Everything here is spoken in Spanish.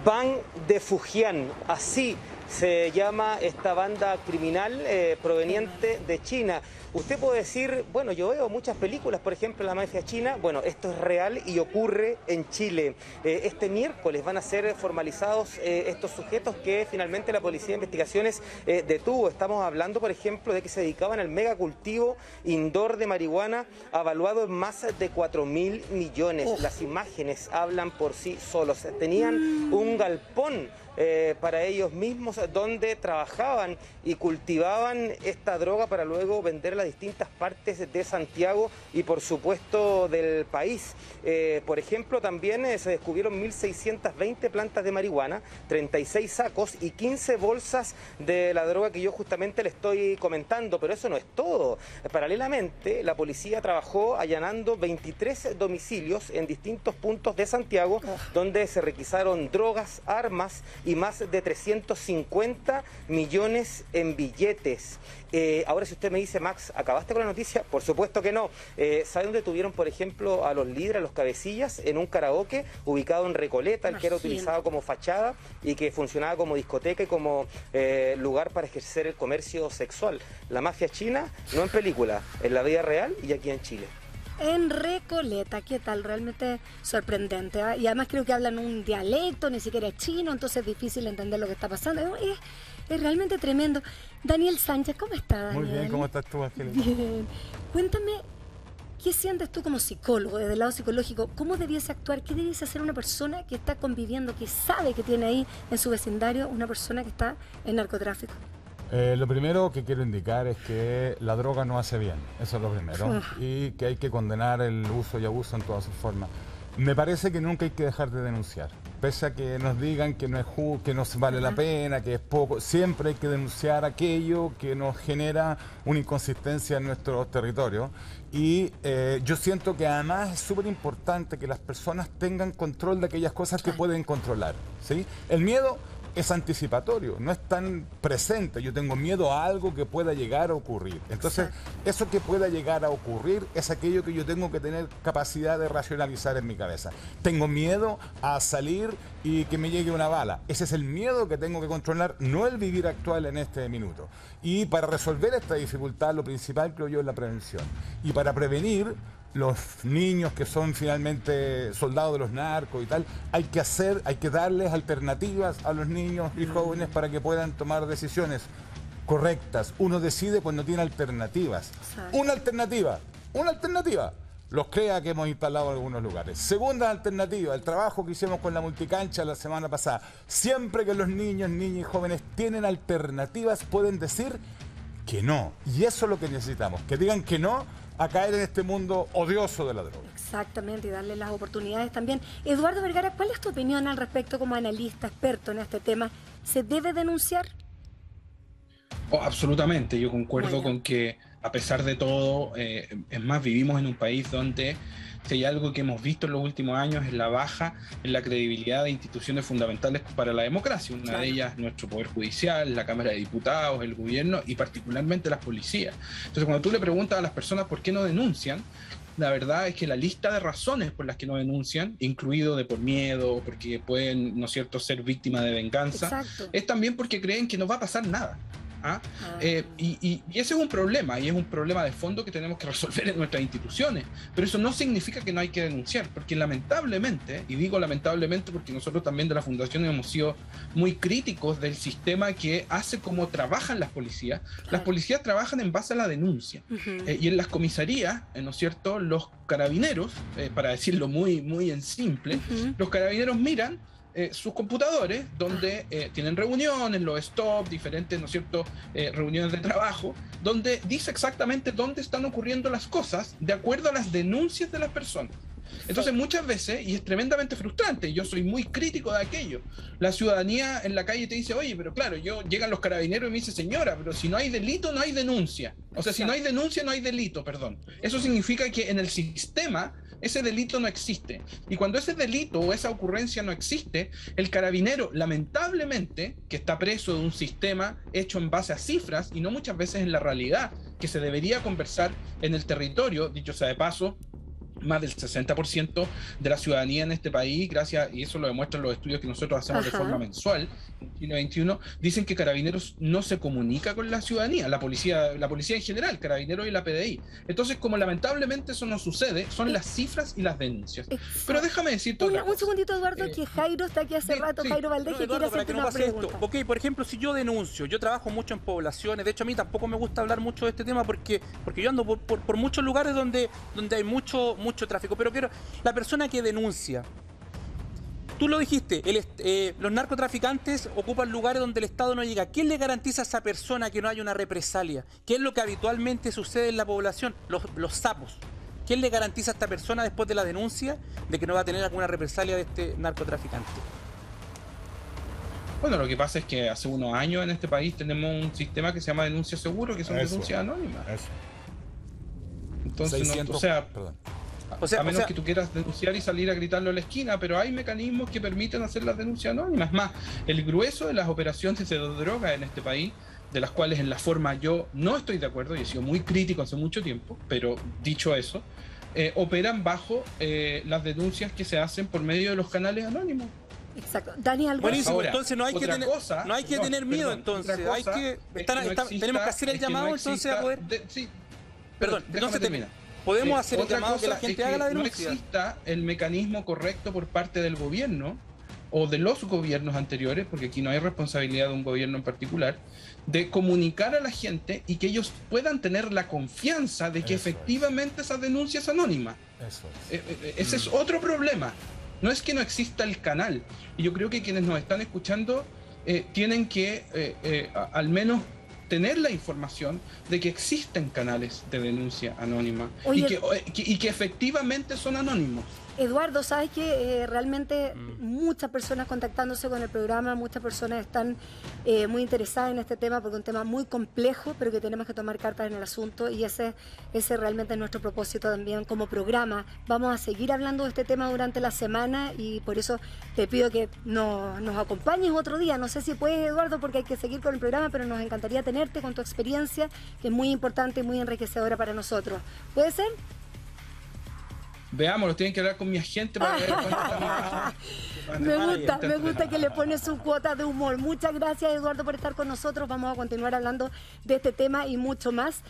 Bang de Fujian, así se llama esta banda criminal proveniente de China. Usted puede decir, bueno, yo veo muchas películas, por ejemplo, La Mafia China. Bueno, esto es real y ocurre en Chile. Este miércoles van a ser formalizados estos sujetos que finalmente la Policía de Investigaciones detuvo. Estamos hablando, por ejemplo, de que se dedicaban al megacultivo indoor de marihuana, avaluado en más de 4.000 millones. Las imágenes hablan por sí solos. Tenían un galpón para ellos mismos, donde trabajaban y cultivaban esta droga para luego venderla a distintas partes de Santiago y por supuesto del país. Por ejemplo, también se descubrieron 1.620 plantas de marihuana, 36 sacos y 15 bolsas de la droga que yo justamente le estoy comentando, pero eso no es todo. Paralelamente, la policía trabajó allanando 23 domicilios en distintos puntos de Santiago, donde se requisaron drogas, armas y más de 350 millones en billetes. Ahora, si usted me dice, Max, ¿acabaste con la noticia? Por supuesto que no. ¿Sabe dónde tuvieron, por ejemplo, a los líderes, a los cabecillas? En un karaoke ubicado en Recoleta, el que era utilizado como fachada y que funcionaba como discoteca y como lugar para ejercer el comercio sexual. La mafia china, no en película, en la vida real y aquí en Chile. En Recoleta, ¿qué tal? Realmente sorprendente, ¿eh? Y además creo que hablan un dialecto, ni siquiera es chino, entonces es difícil entender lo que está pasando. Es realmente tremendo. Daniel Sánchez, ¿cómo estás, Daniel? Muy bien, ¿cómo estás tú, Angélica? Bien. Cuéntame, ¿qué sientes tú como psicólogo, desde el lado psicológico? ¿Cómo debiese actuar? ¿Qué debiese hacer una persona que está conviviendo, que sabe que tiene ahí en su vecindario una persona que está en narcotráfico? Lo primero que quiero indicar es que la droga no hace bien, eso es lo primero, y que hay que condenar el uso y abuso en todas sus formas. Me parece que nunca hay que dejar de denunciar, pese a que nos digan que no es que no vale la pena, que es poco, siempre hay que denunciar aquello que nos genera una inconsistencia en nuestro territorio. Y yo siento que además es súper importante que las personas tengan control de aquellas cosas que pueden controlar, ¿sí? El miedo es anticipatorio, no es tan presente. Yo tengo miedo a algo que pueda llegar a ocurrir. Entonces, eso que pueda llegar a ocurrir es aquello que yo tengo que tener capacidad de racionalizar en mi cabeza. Tengo miedo a salir y que me llegue una bala. Ese es el miedo que tengo que controlar, no el vivir actual en este minuto. Y para resolver esta dificultad, lo principal, creo yo, es la prevención. Y para prevenir, los niños que son finalmente soldados de los narcos y tal, hay que darles alternativas a los niños y jóvenes para que puedan tomar decisiones correctas. Uno decide cuando tiene alternativas. Una alternativa, los CREA que hemos instalado en algunos lugares. Segunda alternativa, el trabajo que hicimos con la multicancha la semana pasada. Siempre que los niños, niñas y jóvenes tienen alternativas, pueden decir que no. Y eso es lo que necesitamos, que digan que no a caer en este mundo odioso de la droga. Exactamente, y darle las oportunidades también. Eduardo Vergara, ¿cuál es tu opinión al respecto como analista, experto en este tema? ¿Se debe denunciar? Absolutamente, yo concuerdo con que a pesar de todo, es más, vivimos en un país donde si hay algo que hemos visto en los últimos años es la baja en la credibilidad de instituciones fundamentales para la democracia. Una de ellas, nuestro Poder Judicial, la Cámara de Diputados, el gobierno y particularmente las policías. Entonces, cuando tú le preguntas a las personas por qué no denuncian, la verdad es que la lista de razones por las que no denuncian, incluido de por miedo, porque pueden, ¿no es cierto?, ser víctimas de venganza, es también porque creen que no va a pasar nada. Y ese es un problema, y es un problema de fondo que tenemos que resolver en nuestras instituciones, pero eso no significa que no hay que denunciar, porque lamentablemente, y digo lamentablemente porque nosotros también de la Fundación hemos sido muy críticos del sistema que hace cómo trabajan las policías. Las policías trabajan en base a la denuncia, y en las comisarías, ¿no es cierto?, los carabineros, para decirlo muy, muy en simple, los carabineros miran sus computadores, donde tienen reuniones, los stop, diferentes, ¿no es cierto?, reuniones de trabajo, donde dice exactamente dónde están ocurriendo las cosas de acuerdo a las denuncias de las personas. Entonces muchas veces, y es tremendamente frustrante, yo soy muy crítico de aquello, la ciudadanía en la calle te dice, oye, pero claro, llegan los carabineros y me dice, señora, pero si no hay delito, no hay denuncia. O sea, si no hay denuncia, no hay delito, perdón. Eso significa que en el sistema ese delito no existe. Y cuando ese delito o esa ocurrencia no existe, el carabinero, lamentablemente, que está preso de un sistema hecho en base a cifras y no muchas veces en la realidad, que se debería conversar en el territorio, dicho sea de paso, más del 60% de la ciudadanía en este país, gracias, y eso lo demuestran los estudios que nosotros hacemos de forma mensual, en Chile 21, dicen que Carabineros no se comunica con la ciudadanía, la policía en general, Carabineros y la PDI. Entonces, como lamentablemente eso no sucede, son las cifras y las denuncias. Pero déjame decirte otra cosa. Un segundito, Eduardo, que Jairo está aquí hace rato, Jairo Valdés, que quiere hacerte una pregunta. Ok, por ejemplo, si yo denuncio, yo trabajo mucho en poblaciones, de hecho a mí tampoco me gusta hablar mucho de este tema porque yo ando por muchos lugares donde hay mucho tráfico, pero la persona que denuncia, tú lo dijiste, los narcotraficantes ocupan lugares donde el Estado no llega. ¿Quién le garantiza a esa persona que no haya una represalia? ¿Qué es lo que habitualmente sucede en la población? Los sapos. ¿Quién le garantiza a esta persona después de la denuncia de que no va a tener alguna represalia de este narcotraficante? Bueno, lo que pasa es que hace unos años en este país tenemos un sistema que se llama denuncia seguro, que son denuncias anónimas. Entonces, 600, a menos que tú quieras denunciar y salir a gritarlo a la esquina, pero hay mecanismos que permiten hacer las denuncias anónimas. Es más, el grueso de las operaciones de droga en este país, de las cuales en la forma yo no estoy de acuerdo y he sido muy crítico hace mucho tiempo, pero dicho eso, operan bajo las denuncias que se hacen por medio de los canales anónimos. Exacto. Daniel, buenísimo. Ahora, entonces no hay que tener miedo, entonces tenemos que hacer el llamado entonces a poder... Perdón, entonces termina. Podemos hacer el llamado que la gente haga la denuncia. No exista el mecanismo correcto por parte del gobierno o de los gobiernos anteriores, porque aquí no hay responsabilidad de un gobierno en particular, de comunicar a la gente y que ellos puedan tener la confianza de que efectivamente esa denuncia es anónima. Ese es otro problema. No es que no exista el canal. Y yo creo que quienes nos están escuchando tienen que al menos tener la información de que existen canales de denuncia anónima. Oye, y que efectivamente son anónimos. Eduardo, sabes que realmente muchas personas contactándose con el programa, muchas personas están muy interesadas en este tema porque es un tema muy complejo, pero que tenemos que tomar cartas en el asunto y ese realmente es nuestro propósito también como programa. Vamos a seguir hablando de este tema durante la semana y por eso te pido que nos acompañes otro día. No sé si puedes, Eduardo, porque hay que seguir con el programa, pero nos encantaría tenerte con tu experiencia, que es muy importante y muy enriquecedora para nosotros. ¿Puede ser? Veamos, tienen que hablar con mi agente para ver cuánto me gusta que le pone su cuota de humor. Muchas gracias, Eduardo, por estar con nosotros. Vamos a continuar hablando de este tema y mucho más.